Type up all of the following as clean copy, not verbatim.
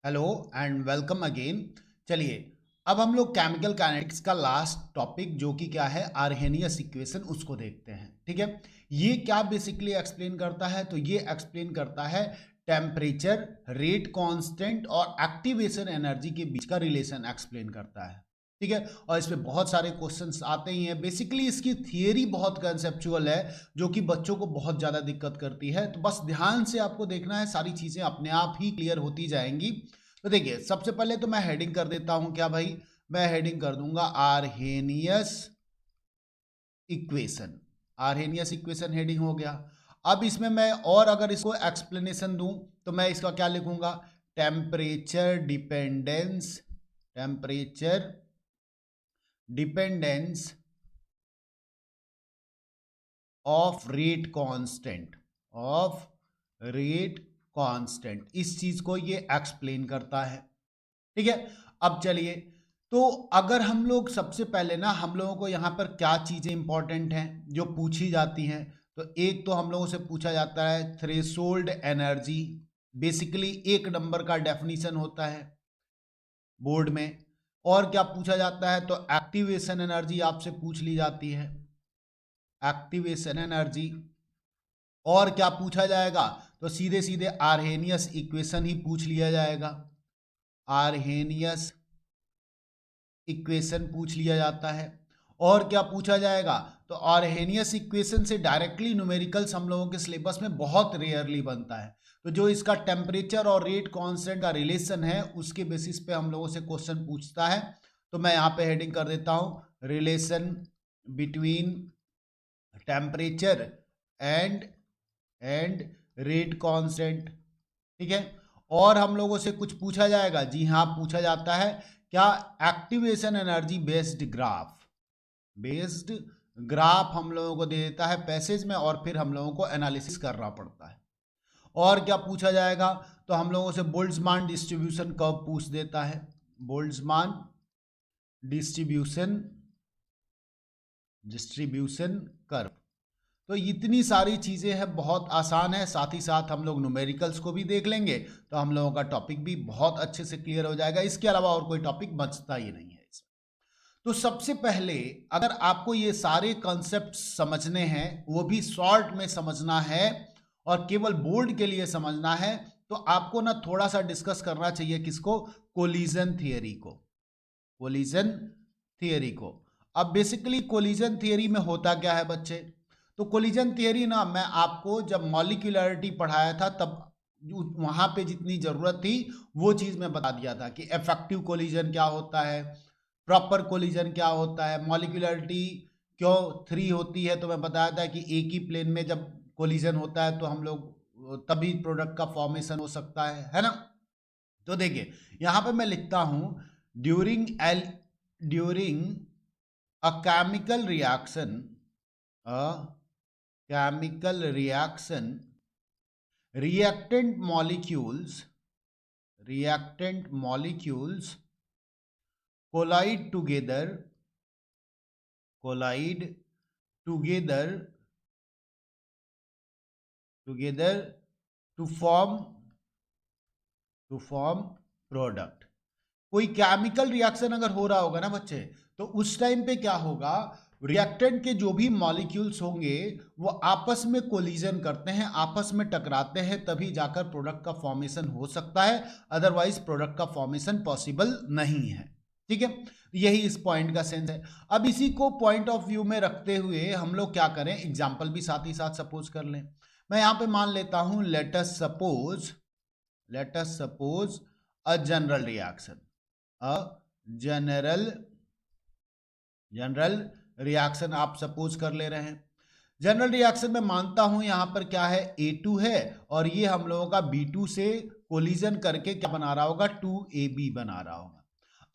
Hello and welcome again. चलिए, अब हम लोग केमिकल काइनेटिक्स का लास्ट टॉपिक जो कि क्या है, आर्हेनियस इक्वेशन, उसको देखते हैं। ठीक है, ये क्या बेसिकली एक्सप्लेन करता है? तो ये एक्सप्लेन करता है टेम्परेचर, रेट कांस्टेंट और एक्टिवेशन एनर्जी के बीच का रिलेशन एक्सप्लेन करता है। ठीक है, और इस पे बहुत सारे क्वेश्चंस आते ही हैं। बेसिकली इसकी थियरी बहुत कंसेप्चुअल है, जो कि बच्चों को बहुत ज़्यादा दिक्कत करती है। तो बस ध्यान से आपको देखना है, सारी चीज़ें अपने आप ही क्लियर होती जाएंगी। तो देखिए, सबसे पहले तो मैं हेडिंग कर देता हूं। क्या भाई? मैं हेडिंग कर दूंगा Arrhenius equation. Arrhenius equation heading हो गया। अब इसमें मैं और अगर इसको एक्सप्लेनेशन दूं तो मैं इसका क्या लिखूंगा? Temperature dependence, temperature dependence of rate constant, of rate constant, इस चीज को ये एक्सप्लेन करता है। ठीक है, अब चलिए, तो अगर हम लोग सबसे पहले ना, हम लोगों को यहाँ पर क्या चीजें इंपॉर्टेंट हैं जो पूछी जाती हैं? तो एक तो हम लोगों से पूछा जाता है थ्रेशोल्ड एनर्जी। बेसिकली एक नंबर का डेफिनेशन होता है बोर्ड में। और क्या पूछा जाता है? तो एक्टिवेशन एनर्जी आपसे पूछ ली जाती है, एक्टिवेशन एनर्जी। और क्या पूछा जाएगा? तो सीधे सीधे आर्हेनियस इक्वेशन ही पूछ लिया जाएगा। आर्हेनियस इक्वेशन पूछ लिया जाता है। और क्या पूछा जाएगा? तो आर्हेनियस इक्वेशन से डायरेक्टली न्यूमेरिकल्स हम लोगों के सिलेबस में बहुत रेयरली बनता है। तो जो इसका टेम्परेचर और रेट कांस्टेंट का रिलेशन है, उसके बेसिस पे हम लोगों से क्वेश्चन पूछता है। तो मैं यहाँ पे हेडिंग कर देता हूँ relation between temperature and and rate constant. ठीक है, और हम लोगों से कुछ पूछा जाएगा। जी हाँ, पूछा जाता है क्या? Activation energy based graph, based graph हम लोगों को दे देता है पैसेज में, और फिर हम लोगों को एनालिसिस करना पड़ता है। और क्या पूछा जाएगा? तो हम लोगों से बोल्ट्जमान डिस्ट्रीब्यूशन कर्व पूछ देता है। Boltzmann distribution, distribution curve. तो इतनी सारी चीज़ें हैं, बहुत आसान है। साथ ही साथ हम लोग न्यूमेरिकल्स को भी देख लेंगे, तो हम लोगों का टॉपिक भी बहुत अच्छे से क्लियर हो जाएगा। इसके अलावा और कोई टॉपिक बचता ही नहीं है इसमें। तो सबसे पहले, अगर आपको ये सारे कॉन्सेप्ट समझने हैं, वो भी शॉर्ट में समझना है और केवल बोर्ड के लिए समझना है, तो आपको ना थोड़ा सा डिस्कस करना चाहिए किसको? कोलिजन थियरी को, कोलिजन थियरी को। अब बेसिकली कोलिजन थियरी में होता क्या है बच्चे? तो कोलिजन थियरी ना, मैं आपको जब मॉलिक्यूलरिटी पढ़ाया था तब वहां पे जितनी जरूरत थी वो चीज मैं बता दिया था कि इफेक्टिव कोलिजन क्या होता है, प्रॉपर कोलिजन क्या होता है, मॉलिक्यूलरिटी क्यों 3 होती है। तो मैं बताया था कि एक ही प्लेन में जब कोलिजन होता है तो हम लोग तभी प्रोडक्ट का फॉर्मेशन हो सकता है ना? तो देखिए, यहां पे मैं लिखता हूं during L, during a chemical reaction, a chemical reaction, reactant molecules, reactant molecules collide together, collide together, together to form, to form product। कोई केमिकल रिएक्शन अगर हो रहा होगा ना बच्चे, तो उस टाइम पे क्या होगा? रिएक्टेंट के जो भी मॉलिक्यूल्स होंगे वो आपस में कोलिजन करते हैं, आपस में टकराते हैं, तभी जाकर प्रोडक्ट का फॉर्मेशन हो सकता है। अदरवाइज प्रोडक्ट का फॉर्मेशन पॉसिबल नहीं है। ठीक है, यही इस पॉइंट का सेंस है। अब इसी को पॉइंट ऑफ व्यू में रखते हुए हम लोग क्या करें, एग्जाम्पल भी साथ ही साथ सपोज कर लें। मैं यहां पे मान लेता हूं, let's suppose, let's suppose a general reaction, a general, general reaction आप सपोज कर ले रहे हैं। जनरल रिएक्शन में मानता हूं यहां पर क्या है, A2 है, और ये हम लोगों का B2 से कोलिजन करके क्या बना रहा होगा? 2AB बना रहा होगा।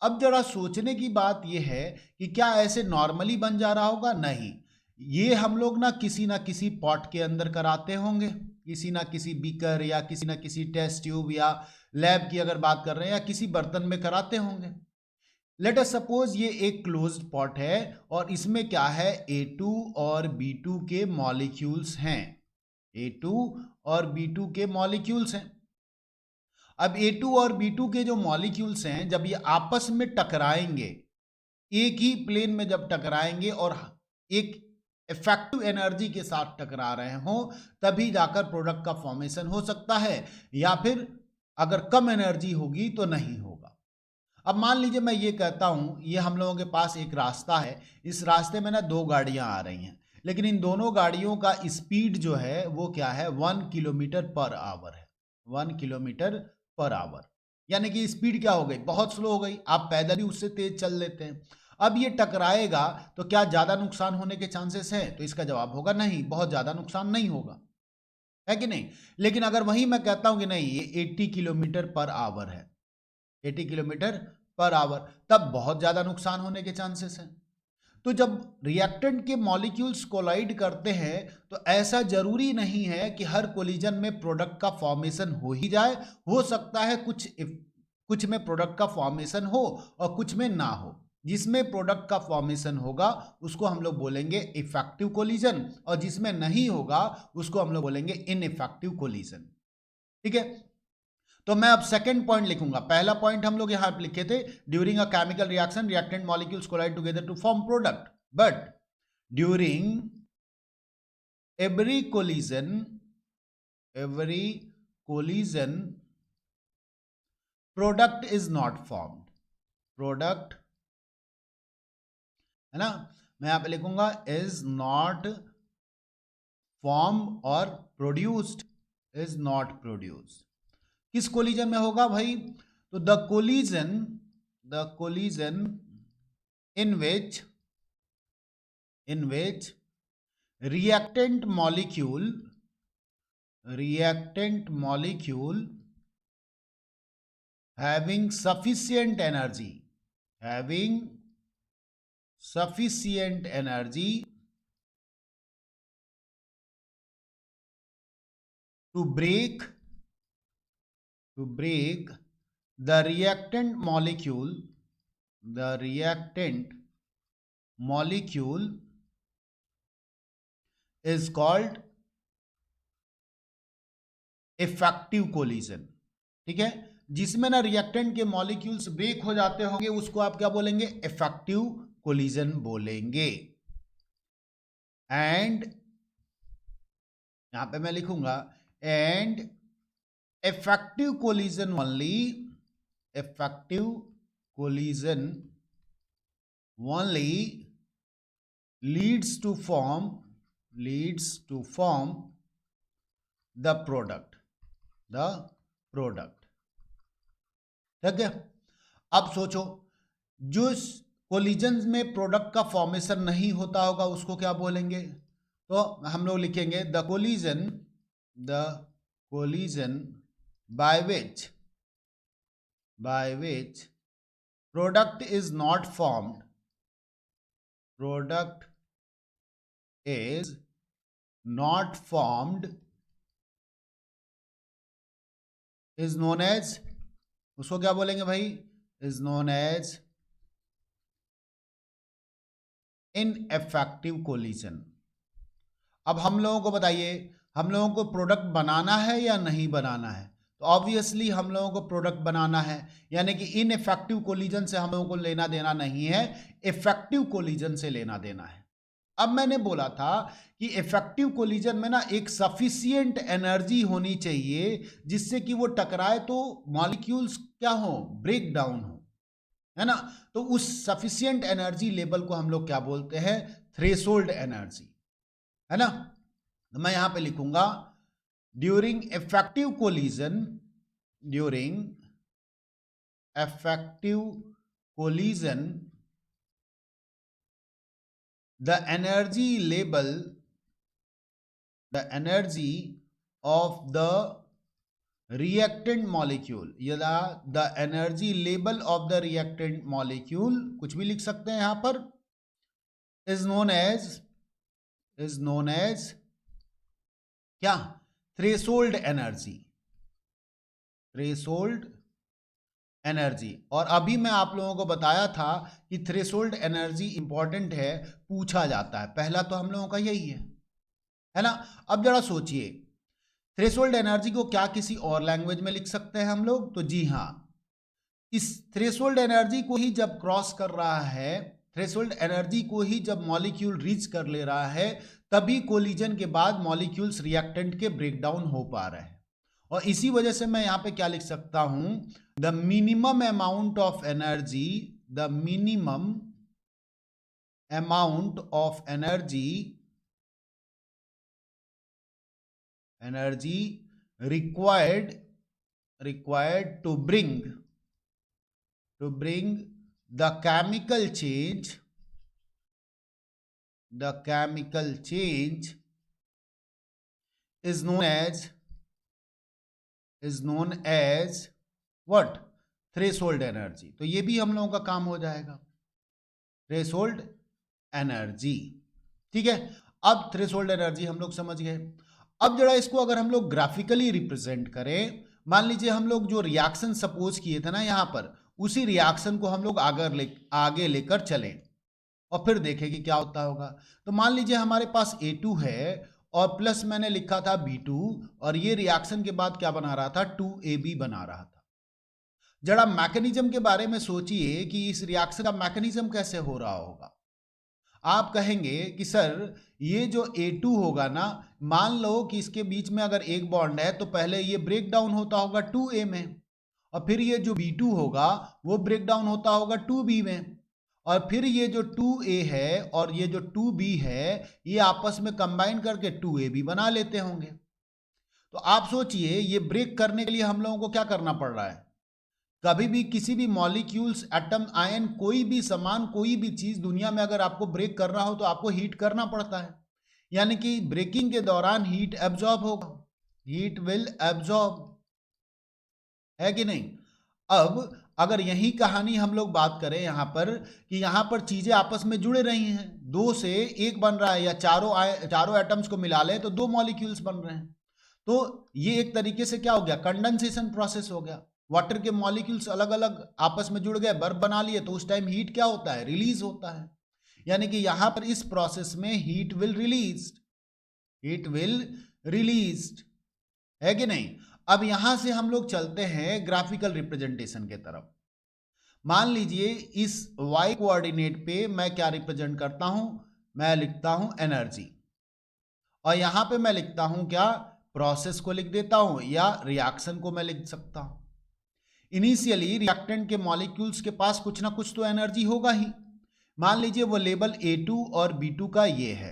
अब जरा सोचने की बात यह है कि क्या ऐसे नॉर्मली बन जा रहा होगा? नहीं, ये हम लोग ना किसी पॉट के अंदर कराते होंगे, किसी ना किसी बीकर या किसी ना किसी टेस्ट ट्यूब, या लैब की अगर बात कर रहे हैं, या किसी बर्तन में कराते होंगे। लेट अस सपोज ये एक क्लोज्ड पॉट है और इसमें क्या है, A2 और B2 के मॉलिक्यूल्स हैं, A2 और B2 के मॉलिक्यूल्स हैं। अब A2 और B2 के जो मॉलिक्यूल्स हैं, जब ये आपस में टकराएंगे, एक ही प्लेन में जब टकराएंगे और एक इफेक्टिव एनर्जी के साथ टकरा रहे हो, तभी जाकर प्रोडक्ट का फॉर्मेशन हो सकता है, या फिर अगर कम एनर्जी होगी तो नहीं होगा। अब मान लीजिए मैं ये कहता हूं, ये हम लोगों के पास एक रास्ता है, इस रास्ते में ना 2 गाड़ियां आ रही हैं, लेकिन इन दोनों गाड़ियों का स्पीड जो है वो क्या है, 1 किलोमीटर पर आवर है। 1 किलोमीटर पर आवर, यानी कि स्पीड क्या हो गई, बहुत स्लो हो गई। आप पैदल ही उससे तेज चल लेते हैं। अब ये टकराएगा तो क्या ज्यादा नुकसान होने के चांसेस हैं? तो इसका जवाब होगा नहीं, बहुत ज्यादा नुकसान नहीं होगा, है कि नहीं। लेकिन अगर वही मैं कहता हूं कि नहीं, ये 80 किलोमीटर पर आवर है, 80 किलोमीटर पर आवर, तब बहुत ज्यादा नुकसान होने के चांसेस हैं। तो जब रिएक्टेंट के मॉलिक्यूल्स कोलाइड करते हैं, तो ऐसा जरूरी नहीं है कि हर कोलिजन में प्रोडक्ट का फॉर्मेशन हो ही जाए। हो सकता है कुछ में प्रोडक्ट का फॉर्मेशन हो और कुछ में ना हो। जिसमें प्रोडक्ट का फॉर्मेशन होगा उसको हम लोग बोलेंगे इफेक्टिव कोलिजन, और जिसमें नहीं होगा उसको हम लोग बोलेंगे इनइफेक्टिव कोलिजन। ठीक है, तो मैं अब सेकंड पॉइंट लिखूंगा। पहला पॉइंट हम लोग यहां पे लिखे थे, during a chemical reaction reactant molecules collide together to form product, but during every collision product is not formed. Product है ना, मैं यहां पे लिखूंगा इज नॉट फॉर्म और प्रोड्यूस्ड, इज नॉट प्रोड्यूस्ड। किस कोलिजन में होगा भाई? तो the collision in which reactant molecule having sufficient energy to break the reactant molecule is called effective collision. ठीक है, जिसमें ना रिएक्टेंट के मॉलिक्यूल्स ब्रेक हो जाते होंगे उसको आप क्या बोलेंगे? इफेक्टिव कोलिजन बोलेंगे। एंड यहां पे मैं लिखूंगा and effective collision only leads to form the product। ठीक है, अब सोचो, जो कोलिजन में प्रोडक्ट का फॉर्मेशन नहीं होता होगा उसको क्या बोलेंगे? तो हम लोग लिखेंगे the collision by which product is not formed, is known as, उसको क्या बोलेंगे भाई? is known as ineffective collision. अब हम लोगों को बताइए, हम लोगों को प्रोडक्ट बनाना है या नहीं बनाना है? तो ऑब्वियसली हम लोगों को प्रोडक्ट बनाना है, यानी कि इनइफेक्टिव कोलिजन से हम लोगों को लेना देना नहीं है, इफेक्टिव कोलिजन से लेना देना है। अब मैंने बोला था कि इफेक्टिव कोलिजन में ना एक सफिशिएंट एनर्जी होनी चाहिए जिससे कि वो टकराए तो मॉलिक्यूल्स क्या हो? ब्रेक डाउन हो, है ना। तो उस सफिशिएंट एनर्जी लेवल को हम लोग क्या बोलते हैं? थ्रेशोल्ड एनर्जी, है ना। तो मैं यहां पे लिखूंगा during effective collision the energy of the reactant molecule, या the energy level of the reactant molecule, कुछ भी लिख सकते हैं यहां पर, is known as क्या? Threshold energy. और अभी मैं आप लोगों को बताया था कि थ्रेशोल्ड एनर्जी इंपॉर्टेंट है, पूछा जाता है, पहला तो हम लोगों का यही है ना। अब जरा सोचिए, थ्रेशोल्ड एनर्जी को क्या किसी और लैंग्वेज में लिख सकते हैं हम लोग? तो जी हाँ, इस थ्रेशोल्ड एनर्जी को ही जब क्रॉस कर रहा है, थ्रेशोल्ड एनर्जी को ही जब मॉलिक्यूल रीच कर ले रहा है, तभी कोलिजन के बाद मॉलिक्यूल्स रिएक्टेंट के ब्रेकडाउन हो पा रहे हैं। और इसी वजह से मैं यहां पे क्या लिख सकता हूं? The minimum amount of energy, the minimum amount of energy required to bring the chemical change is known as what? Threshold energy. तो ये भी हम लोगों का काम हो जाएगा, थ्रेशोल्ड एनर्जी। ठीक है, अब थ्रेशोल्ड एनर्जी हम लोग समझ गए। अब जरा इसको अगर हम लोग ग्राफिकली रिप्रेजेंट करें, मान लीजिए हम लोग जो रिएक्शन सपोज किए थे ना यहां पर, उसी रिएक्शन को हम लोग आगे लेकर चलें और फिर देखें कि क्या होता होगा। तो मान लीजिए हमारे पास A2 है और प्लस मैंने लिखा था B2, और ये रिएक्शन के बाद क्या बना रहा था? 2AB बना रहा था। जरा मैकेनिज्म के बारे में सोचिए कि इस रिएक्शन का मैकेनिज्म कैसे हो रहा होगा। आप कहेंगे कि सर ये जो A2 होगा ना, मान लो कि इसके बीच में अगर एक बॉन्ड है तो पहले ये ब्रेक डाउन होता होगा 2A में, और फिर ये जो B2 होगा वो ब्रेक डाउन होता होगा 2B में, और फिर ये जो 2A है और ये जो 2B है ये आपस में कंबाइन करके 2AB बना लेते होंगे। तो आप सोचिए ये ब्रेक करने के लिए हम लोगों को क्या करना पड़ रहा है? कभी भी किसी भी मॉलिक्यूल्स, एटम, आयन, कोई भी सामान, कोई भी चीज दुनिया में अगर आपको ब्रेक करना हो तो आपको हीट करना पड़ता है, यानी कि ब्रेकिंग के दौरान हीट एब्जॉर्ब होगा, हीट विल एब्जॉर्ब, है कि नहीं? अब अगर यही कहानी हम लोग बात करें यहां पर कि यहां पर चीजें आपस में जुड़े रही हैं, दो से एक बन रहा है, या चारों एटम्स को मिला लें तो दो मॉलिक्यूल्स बन रहे हैं, तो ये एक तरीके से क्या हो गया? कंडेंसेशन प्रोसेस हो गया। वाटर के मॉलिक्यूल्स अलग अलग आपस में जुड़ गए, बर्फ बना लिए, तो उस टाइम हीट क्या होता है? रिलीज होता है। यानी कि यहां पर इस प्रोसेस में हीट विल रिलीज, है कि नहीं? अब यहां से हम लोग चलते हैं ग्राफिकल रिप्रेजेंटेशन के तरफ। मान लीजिए इस y कोऑर्डिनेट पे मैं क्या रिप्रेजेंट करता हूं? मैं लिखता हूं एनर्जी, और यहां पे मैं लिखता हूं क्या? प्रोसेस को लिख देता हूं, या रिएक्शन को मैं लिख सकता हूं। इनिशियली रिएक्टेंट के मॉलिक्यूल्स के पास कुछ ना कुछ तो एनर्जी होगा ही। मान लीजिए वो लेवल A2 और B2 का ये है,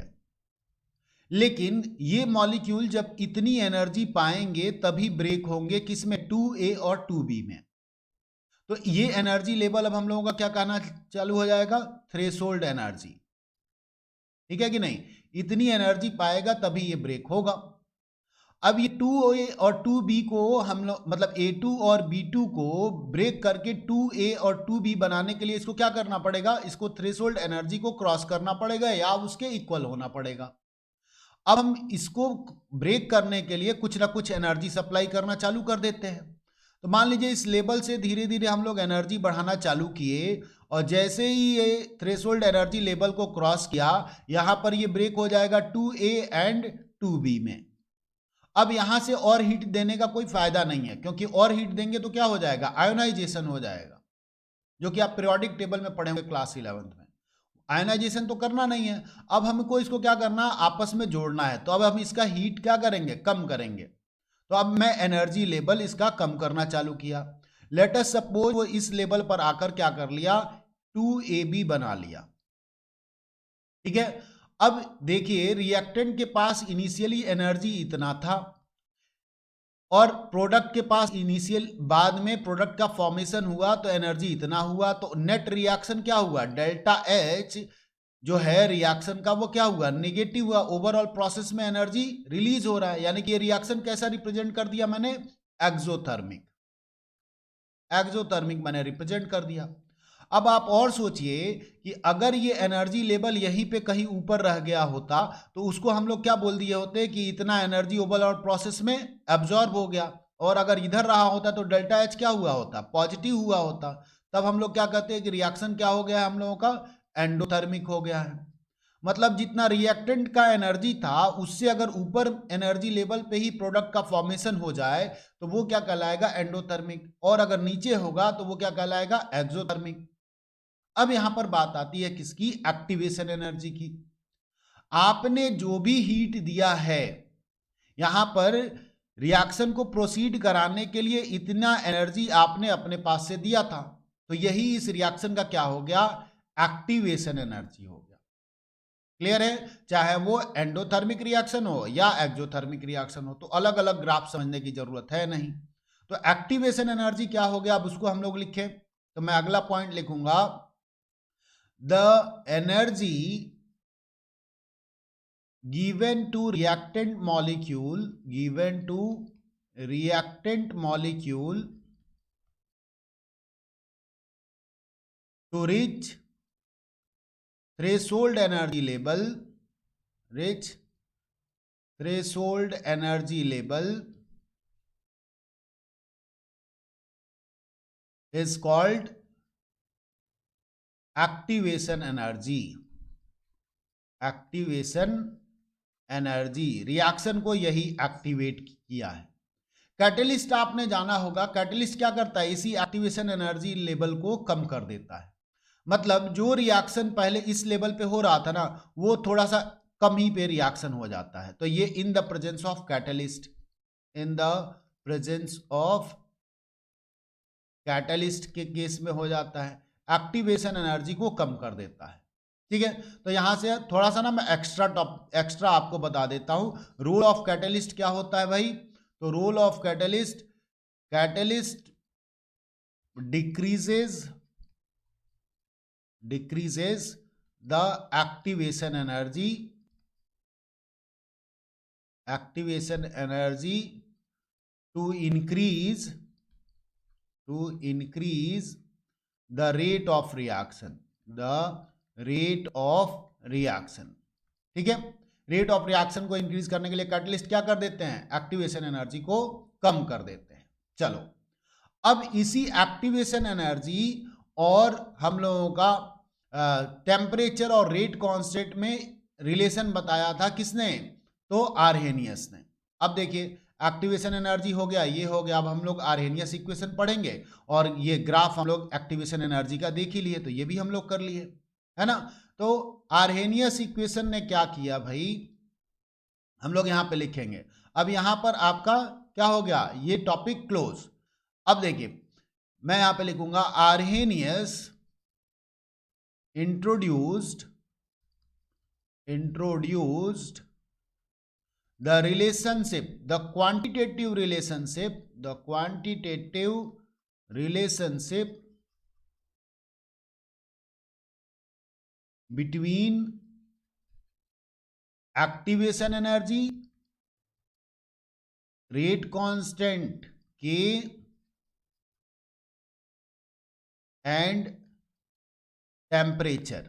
लेकिन ये मॉलिक्यूल जब इतनी एनर्जी पाएंगे तभी ब्रेक होंगे, किसमें? 2A और 2B में। तो ये एनर्जी लेवल अब हम लोगों का क्या कहना चालू हो जाएगा? Threshold energy. ठीक है कि नहीं? इतनी एनर्जी पाएगा तभी ये ब्रेक होगा। अब ये 2A और 2B को हम लोग, मतलब A2 और B2 को ब्रेक करके 2A और 2B बनाने के लिए इसको क्या करना पड़ेगा? इसको थ्रेशोल्ड एनर्जी को क्रॉस करना पड़ेगा या उसके इक्वल होना पड़ेगा। अब हम इसको ब्रेक करने के लिए कुछ ना कुछ एनर्जी सप्लाई करना चालू कर देते हैं। तो मान लीजिए इस लेवल से धीरे धीरे हम लोग एनर्जी बढ़ाना चालू किए, और जैसे ही ये थ्रेशोल्ड एनर्जी लेवल को क्रॉस किया, यहां पर ये ब्रेक हो जाएगा 2A एंड 2B में। अब यहां से और हीट देने का कोई फायदा नहीं है, क्योंकि और हीट देंगे तो क्या हो जाएगा? आयोनाइजेशन हो जाएगा, जो कि आप पीरियोडिक टेबल में पढ़े होंगे क्लास 11th में। आयोनाइजेशन तो करना नहीं है, अब हमको इसको क्या करना? आपस में जोड़ना है। तो अब हम इसका हीट क्या करेंगे? कम करेंगे। तो अब मैं एनर्जी लेवल इसका कम करना चालू किया। लेट अस सपोज वो इस लेवल पर आकर क्या कर लिया? 2AB बना लिया। ठीक है, अब देखिए रिएक्टेंट के पास इनिशियली एनर्जी इतना था, और प्रोडक्ट के पास इनिशियल, बाद में प्रोडक्ट का फॉर्मेशन हुआ तो एनर्जी इतना हुआ, तो नेट रिएक्शन क्या हुआ? डेल्टा H जो है रिएक्शन का वो क्या हुआ? नेगेटिव हुआ। ओवरऑल प्रोसेस में एनर्जी रिलीज हो रहा है, यानी कि ये रिएक्शन कैसा रिप्रेजेंट कर दिया मैंने? एक्सोथर्मिक मैंने रिप्रेजेंट कर दिया। अब आप और सोचिए कि अगर ये एनर्जी लेवल यहीं पे कहीं ऊपर रह गया होता तो उसको हम लोग क्या बोल दिए होते कि इतना एनर्जी ओवरऑल प्रोसेस में एब्जॉर्ब हो गया, और अगर इधर रहा होता तो डेल्टा H क्या हुआ होता? पॉजिटिव हुआ होता। तब हम लोग क्या कहते हैं कि रिएक्शन क्या हो गया है हम लोगों का? एंडोथर्मिक हो गया है। मतलब जितना रिएक्टेंट का एनर्जी था उससे अगर ऊपर एनर्जी लेवल पे ही प्रोडक्ट का फॉर्मेशन हो जाए तो वो क्या कहलाएगा, एंडोथर्मिक, और अगर नीचे होगा तो वो क्या कहलाएगा, एक्सोथर्मिक। अब यहां पर बात आती है किसकी, एक्टिवेशन एनर्जी की। आपने जो भी हीट दिया है यहां पर रिएक्शन को प्रोसीड कराने के लिए इतना एनर्जी आपने अपने पास से दिया था, तो यही इस रिएक्शन का क्या हो गया, एक्टिवेशन एनर्जी हो गया। क्लियर है, चाहे वो एंडोथर्मिक रिएक्शन हो या एक्सोथर्मिक रिएक्शन हो, तो अलग अलग ग्राफ समझने की जरूरत है नहीं। तो एक्टिवेशन एनर्जी क्या हो गया, अब उसको हम लोग लिखें, तो मैं अगला पॉइंट लिखूंगा, the energy given to reactant molecule to reach threshold energy level is called activation energy. Reaction को यही एक्टिवेट किया है। कैटलिस्ट आपने जाना होगा, कैटलिस्ट क्या करता है, इसी एक्टिवेशन एनर्जी लेवल को कम कर देता है। मतलब जो रिएक्शन पहले इस लेवल पे हो रहा था ना, वो थोड़ा सा कम ही पे रिएक्शन हो जाता है। तो ये in the presence of catalyst, के केस में हो जाता है, एक्टिवेशन एनर्जी को कम कर देता है। ठीक है, तो यहां से थोड़ा सा ना मैं एक्स्ट्रा आपको बता देता हूं, रोल ऑफ कैटलिस्ट क्या होता है भाई। तो role of catalyst decreases the activation energy to increase the rate of reaction, ठीक है। रेट ऑफ रिएक्शन को इंक्रीज करने के लिए कैटलिस्ट क्या कर देते हैं, एक्टिवेशन एनर्जी को कम कर देते हैं। चलो, अब इसी एक्टिवेशन एनर्जी और हम लोगों का टेम्परेचर और रेट कांस्टेंट में रिलेशन बताया था किसने, तो आर्हेनियस ने। अब देखिए, एक्टिवेशन एनर्जी हो गया, ये हो गया। अब हम लोग आर्हेनियस इक्वेशन पढ़ेंगे, और ये ग्राफ हम लोग एक्टिवेशन एनर्जी का देख ही लिए, तो ये भी हम लोग कर लिए, है ना। तो आर्हेनियस इक्वेशन ने क्या किया भाई, हम लोग यहां पे लिखेंगे। अब यहां पर आपका क्या हो गया, ये टॉपिक क्लोज। अब देखिए, मैं यहां पे लिखूंगा, Arrhenius introduced the quantitative relationship between activation energy, rate constant K and temperature।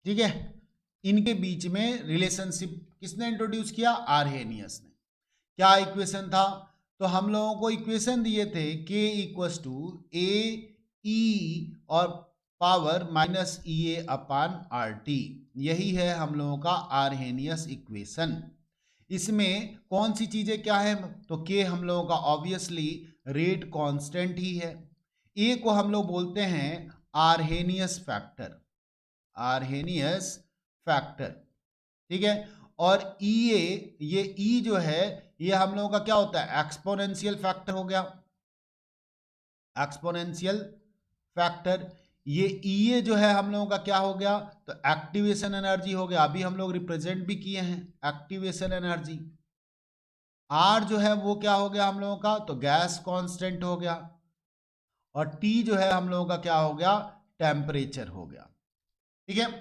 ठीक है, इनके बीच में रिलेशनशिप किसने इंट्रोड्यूस किया, आर्हेनियस ने। क्या इक्वेशन था, तो हम लोगों को इक्वेशन दिए थे K इक्वस टू AE और power minus EA upon RT। यही है हम लोगों का आर्हेनियस इक्वेशन। इसमें कौन सी चीजें क्या है, तो K हम लोगों का ऑब्वियसली रेट कांस्टेंट ही है। A को हम लोग बोलते हैं आर्हेनियस फैक्टर, ठीक है। और EA, ये E जो है, ये हम लोगों का क्या होता है, एक्सपोनेंशियल फैक्टर हो गया, एक्सपोनेंशियल फैक्टर। ये EA जो है हम लोगों का क्या हो गया, तो एक्टिवेशन एनर्जी हो गया। अभी हम लोग रिप्रेजेंट भी किए हैं एक्टिवेशन एनर्जी। R जो है वो क्या हो गया हम लोगों का, तो गैस कांस्टेंट हो गया। और T जो है हम लोगों का क्या हो गया, टेम्परेचर हो गया। ठीक है,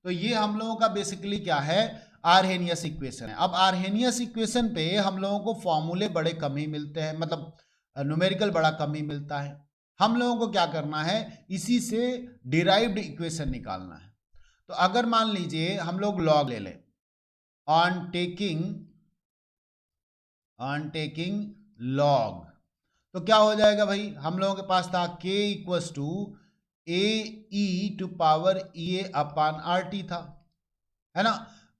तो ये हम लोगों का बेसिकली क्या है, आर्हेनियस इक्वेशन है। अब आर्हेनियस इक्वेशन पे हम लोगों को फॉर्मूले बड़े कम ही मिलते हैं, मतलब न्यूमेरिकल बड़ा कम ही मिलता है। हम लोगों को क्या करना है, इसी से डिराइव्ड इक्वेशन निकालना है। तो अगर मान लीजिए हम लोग लॉग ले लें, ऑन टेकिंग लॉग, तो क्या हो जाएगा भाई, हम लोगों के पास था K equals to AE to power EA upon RT था। है ना।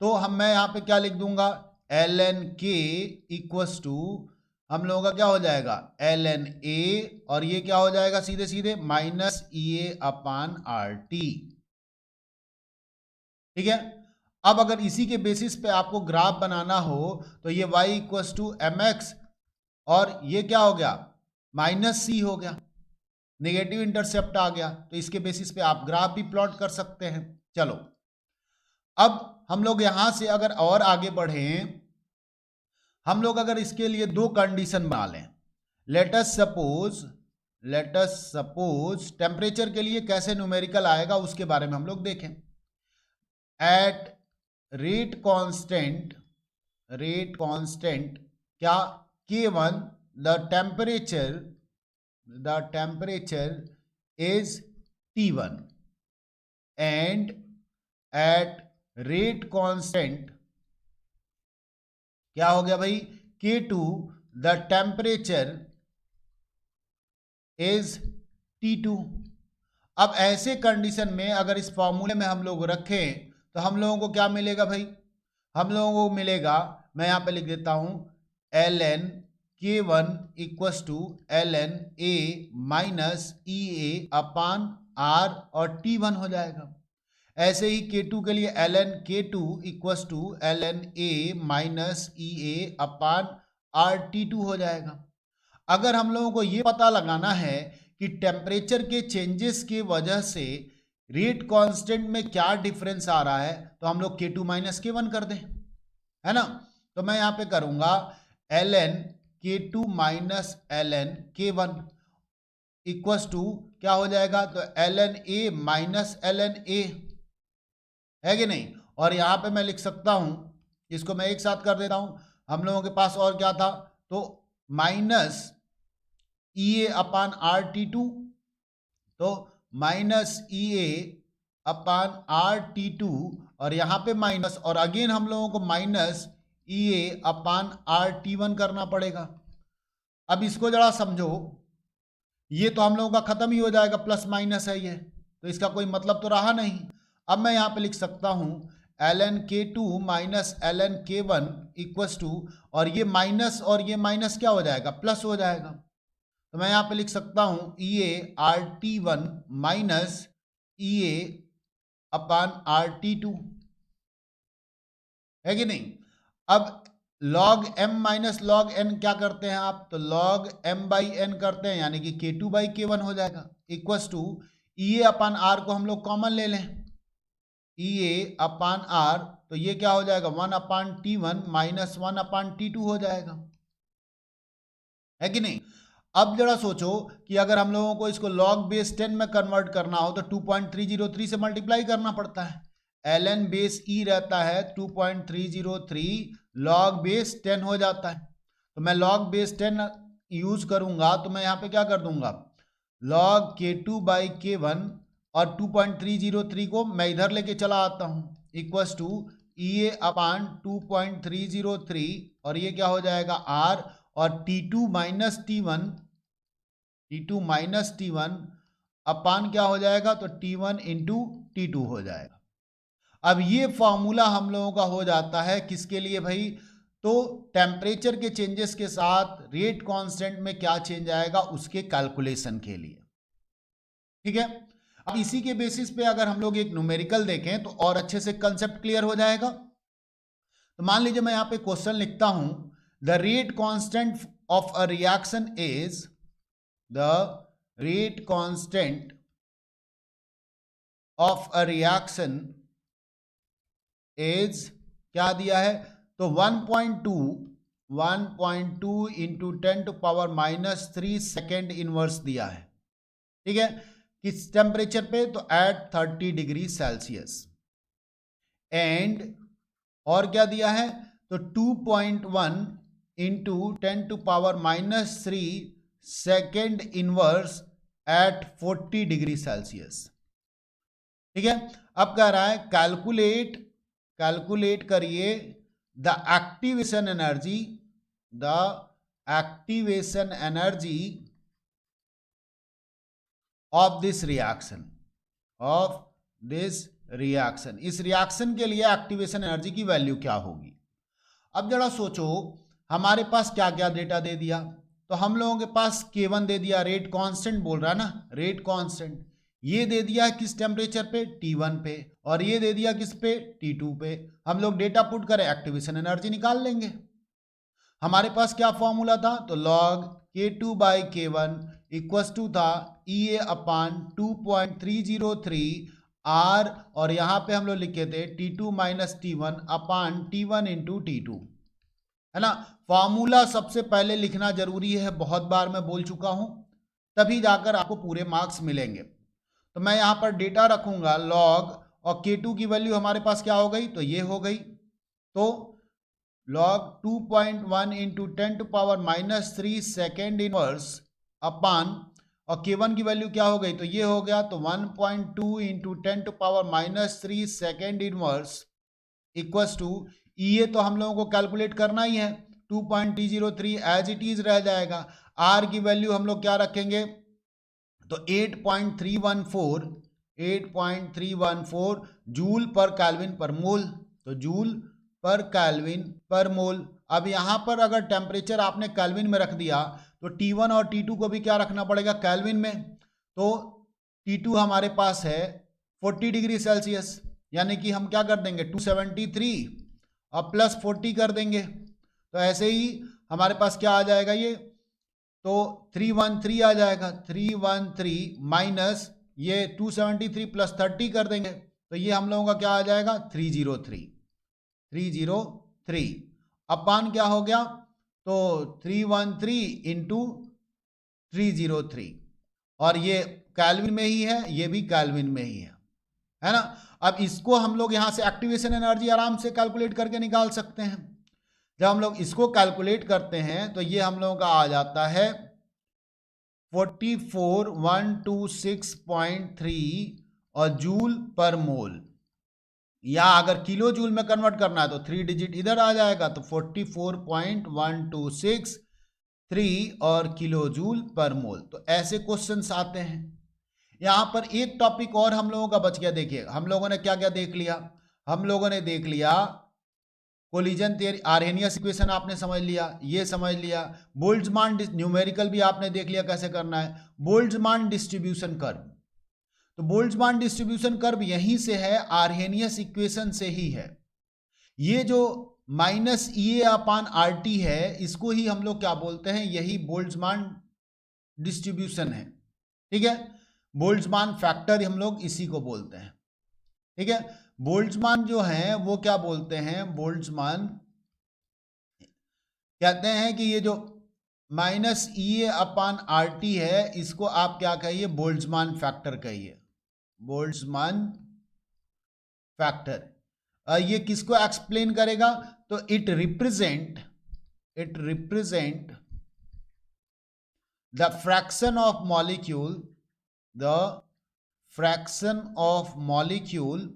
तो मैं यहाँ पे क्या लिख दूंगा, एल एन के इक्वस टू हम लोगों का क्या हो जाएगा, एल एन ए, और ये क्या हो जाएगा सीधे सीधे minus E A upon R T. ठीक है। अब अगर इसी के बेसिस पे आपको ग्राफ बनाना हो तो ये y equals to M X, और ये क्या हो गया, माइनस सी हो गया, नेगेटिव इंटरसेप्ट आ गया, तो इसके बेसिस पे आप ग्राफ भी प्लॉट कर सकते हैं। चलो अब हम लोग यहां से अगर और आगे बढ़ें, हम लोग अगर इसके लिए दो कंडीशन बना लें, लेट अस सपोज टेम्परेचर के लिए कैसे न्यूमेरिकल आएगा उसके बारे में हम लोग देखें। एट रेट कांस्टेंट क्या, K1 the temperature is T1 and at rate constant क्या हो गया भाई, K2 the temperature is T2। अब ऐसे कंडीशन में अगर इस फॉर्मूले में हम लोग रखें तो हम लोगों को क्या मिलेगा भाई, हम लोगों को मिलेगा, मैं यहां पे लिख देता हूं, L N K one equals to L N A minus E A upon R, और टी वन हो जाएगा। ऐसे ही K2 के लिए L N K two equals to L N A minus E A upon R T two हो जाएगा। अगर हम लोगों को ये पता लगाना है कि टेम्परेचर के चेंजेस की वजह से रेट कांस्टेंट में क्या डिफरेंस आ रहा है, तो हम लोग K2 माइनस K1 कर दें, है ना। तो मैं यहां पे करूंगा L N K2 minus L N K1 equals to क्या हो जाएगा, तो L N A minus L N A, है कि नहीं। और यहां पे मैं लिख सकता हूं, इसको मैं एक साथ कर देता हूं, हम लोगों के पास और क्या था, तो minus E A upon R T two, तो minus E A upon R T two, और यहां पे माइनस, और अगेन हम लोगों को minus E A upon R T one करना पड़ेगा। अब इसको जरा समझो, ये तो हम लोगों का खत्म ही हो जाएगा, प्लस माइनस है ये, तो इसका कोई मतलब तो रहा नहीं। अब मैं यहां पे लिख सकता हूं L N K to minus L N K one equals to, और ये माइनस क्या हो जाएगा, प्लस हो जाएगा। तो मैं यहां पे लिख सकता हूं E A R T one minus E A upon R T two, है कि नहीं। अब log m minus log n क्या करते हैं आप, तो log m बाई n करते हैं, यानी कि K2 बाई K1 हो जाएगा, equals to E A upon R को हम लोग कॉमन ले लें, ई ए अपान आर, तो ये क्या हो जाएगा, 1 अपान T1 माइनस 1 अपान T2 हो जाएगा, है कि नहीं। अब जरा सोचो कि अगर हम लोगों को इसको log बेस 10 में कन्वर्ट करना हो तो 2.303 से मल्टीप्लाई करना पड़ता है, ln बेस ई रहता है 2.303, log बेस 10 हो जाता है। तो मैं log बेस 10 यूज करूंगा, तो मैं यहां पे क्या कर दूंगा, log K2 बाई K1, और 2.303 को मैं इधर लेके चला आता हूं, इक्वस टू ई ए अपान 2.303, और ये क्या हो जाएगा R, और T2 माइनस T1 अपान क्या हो जाएगा, तो T1 इंटू T2 हो जाएगा। अब ये फॉर्मूला हम लोगों का हो जाता है किसके लिए भाई, तो टेम्परेचर के चेंजेस के साथ रेट कांस्टेंट में क्या चेंज आएगा उसके कैलकुलेशन के लिए। ठीक है। अब इसी के बेसिस पे अगर हम लोग एक न्यूमेरिकल देखें तो और अच्छे से कंसेप्ट क्लियर हो जाएगा। तो मान लीजिए मैं यहां पे क्वेश्चन लिखता हूं, the rate constant of a reaction is, the rate constant of a reaction is, क्या दिया है, तो 1.2 into 10 to power minus 3 second inverse दिया है। ठीक है, किस टेम्परेचर पे, तो एट 30 डिग्री सेल्सियस, एंड और क्या दिया है, तो 2.1 into 10 to power minus 3 second inverse at 40 degree Celsius. ठीक है। अब कह रहा है कैलकुलेट करिए the activation energy of this reaction reaction. इस रिएक्शन के लिए एक्टिवेशन एनर्जी की वैल्यू क्या होगी? अब जरा सोचो, हमारे पास क्या क्या डेटा दे दिया। तो हम लोगों के पास K1 दे दिया, रेट कांस्टेंट बोल रहा है ना, रेट कांस्टेंट। ये दे दिया है किस टेम्परेचर पे? T1 पे। और ये दे दिया किस पे? T2 पे। हम लोग डेटा पुट करें, एक्टिवेशन एनर्जी निकाल लेंगे। हमारे पास क्या फॉर्मूला था? तो log K2 by K1 equals to था EA अपान 2.303 R, और यहां पे हम लोग लिखे थे T2 माइनस T1 अपान T1 इंटू T2, है ना। फॉर्मूला सबसे पहले लिखना जरूरी है, बहुत बार मैं बोल चुका हूं, तभी जाकर आपको पूरे मार्क्स मिलेंगे। तो मैं यहां पर डेटा रखूंगा log, और K2 की वैल्यू हमारे पास क्या हो गई? तो ये हो गई। तो log 2.1 into 10 to power minus 3 second inverse upon, और K1 की वैल्यू क्या हो गई? तो ये हो गया। तो 1.2 into 10 to power minus 3 second inverse equals to EA तो हम लोगों को कैलकुलेट करना ही है, 2.303 एज इट इज रह जाएगा। R की वैल्यू हम लोग क्या रखेंगे? तो 8.314 जूल पर केल्विन पर मोल। तो जूल पर केल्विन पर मोल। अब यहां पर अगर टेम्परेचर आपने केल्विन में रख दिया तो T1 और T2 को भी क्या रखना पड़ेगा? केल्विन में। तो T2 हमारे पास है 40 डिग्री सेल्सियस, यानी कि हम क्या कर देंगे? 273 और प्लस 40 कर देंगे। तो ऐसे ही हमारे पास क्या आ जाएगा? ये तो 313 आ जाएगा। 313 माइनस ये 273 प्लस 30 कर देंगे, तो ये हम लोगों का क्या आ जाएगा? 303 अपान क्या हो गया? तो 313 इंटू 303, और ये केल्विन में ही है, ये भी केल्विन में ही है ना। अब इसको हम लोग यहां से एक्टिवेशन एनर्जी आराम से कैलकुलेट करके निकाल सकते हैं। जब हम लोग इसको कैलकुलेट करते हैं तो ये हम लोगों का आ जाता है 44126.3 और जूल पर मोल, या अगर किलो जूल में कन्वर्ट करना है तो 3 डिजिट इधर आ जाएगा, तो 44.1263 और किलो जूल पर मोल। तो ऐसे क्वेश्चंस आते हैं। यहां पर एक टॉपिक और हम लोगों का बच गया। देखिए हम लोगों ने क्या क्या देख लिया। हम लोगों ने देख लिया कोलिजन थियरी, आर्हेनियस इक्वेशन आपने समझ लिया, ये समझ लिया। बोल्ट्जमान न्यूमेरिकल भी आपने देख लिया कैसे करना है। बोल्ट्जमान डिस्ट्रीब्यूशन कर्व, तो बोल्ट्जमान डिस्ट्रीब्यूशन कर्व यहीं से है, आर्हेनियस इक्वेशन से ही है। ये जो माइनस EA अपान RT है, इसको ही हम लोग क्या बोलते हैं? यही बोल्ट्जमान डिस्ट्रीब्यूशन है, ठीक है। बोल्ट्जमान फैक्टर हम लोग इसी को बोलते हैं, ठीक है। बोल्ट्जमान जो है वो क्या बोलते हैं? बोल्ट्जमान कहते हैं कि ये जो माइनस EA अपान RT है, इसको आप क्या कहिए? बोल्ट्जमान फैक्टर कहिए, बोल्ट्जमान फैक्टर। ये किसको एक्सप्लेन करेगा? तो it represent the fraction of molecule, the fraction of molecule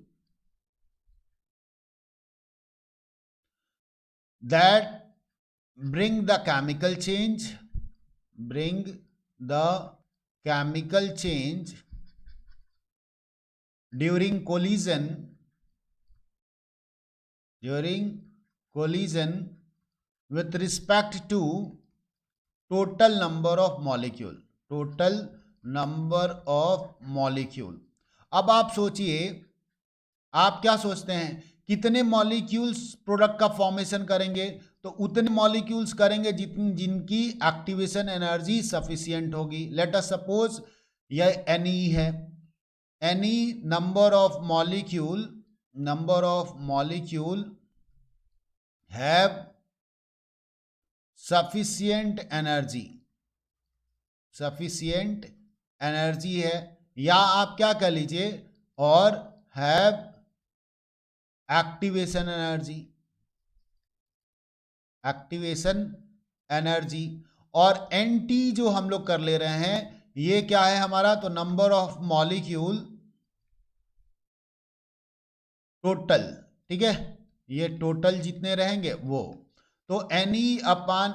that bring the chemical change during collision with respect to total number of molecule। अब आप सोचिए, आप क्या सोचते हैं कितने मॉलिक्यूल्स प्रोडक्ट का फॉर्मेशन करेंगे? तो उतने मॉलिक्यूल्स करेंगे जिनकी एक्टिवेशन एनर्जी सफिशिएंट होगी। लेट अस सपोज यह Ne है, any number of molecule have sufficient energy है, या आप क्या कह लीजिए, और हैव एक्टिवेशन एनर्जी। और NT जो हम लोग कर ले रहे हैं, ये क्या है हमारा? तो नंबर ऑफ मॉलिक्यूल टोटल, ठीक है। ये टोटल जितने रहेंगे वो, तो Ne अपान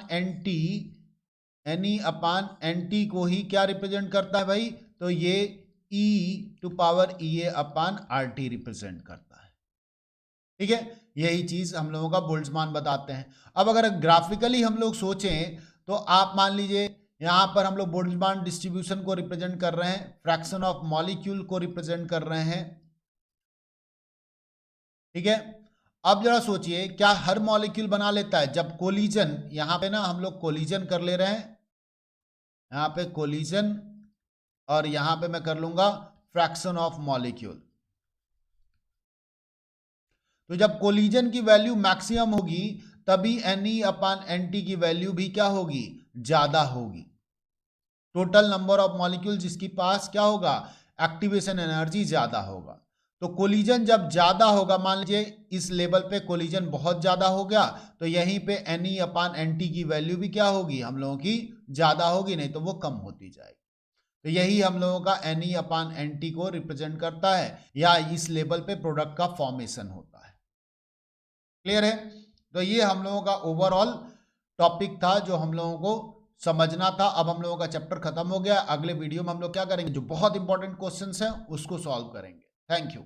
NT को ही क्या रिप्रेजेंट करता है भाई? तो ये E⁴ रिप्रेजेंट करता है। ठीक है, यही चीज हम लोगों का बोल्ट्जमान बताते हैं। अब अगर ग्राफिकली हम लोग सोचें तो आप मान लीजिए यहां पर हम लोग बोल्ट्जमान डिस्ट्रीब्यूशन को रिप्रेजेंट कर रहे हैं, फ्रैक्शन ऑफ मॉलिक्यूल को रिप्रेजेंट कर रहे हैं। ठीक है, अब जरा सोचिए क्या हर मॉलिक्यूल बना लेता है? जब कोलिजन, यहां पे ना हम लोग कोलिजन कर ले रहे हैं, यहां पे कोलिजन, और यहां पे मैं कर लूंगा फ्रैक्शन ऑफ मॉलिक्यूल। तो जब कोलिजन की वैल्यू मैक्सिमम होगी तभी Ne/Nt की वैल्यू भी क्या होगी? ज्यादा होगी। टोटल नंबर ऑफ मॉलिक्यूल जिसके पास क्या होगा? एक्टिवेशन एनर्जी ज्यादा होगा। तो कोलिजन जब ज्यादा होगा, मान लीजिए इस लेवल पे कोलिजन बहुत ज्यादा हो गया, तो यहीं पे Ne/Nt की वैल्यू भी क्या होगी? हम लोगों की ज्यादा होगी, नहीं तो वो कम होती जाएगी। तो यही हम लोगों का Ne/Nt को रिप्रेजेंट करता है, या इस लेवल पे प्रोडक्ट का फॉर्मेशन होता है। क्लियर है? तो ये हम लोगों का ओवरऑल टॉपिक था जो हम लोगों को समझना था। अब हम लोगों का चैप्टर खत्म हो गया। अगले वीडियो में हम लोग क्या करेंगे? जो बहुत इंपॉर्टेंट क्वेश्चंस हैं उसको सॉल्व करेंगे। Thank you.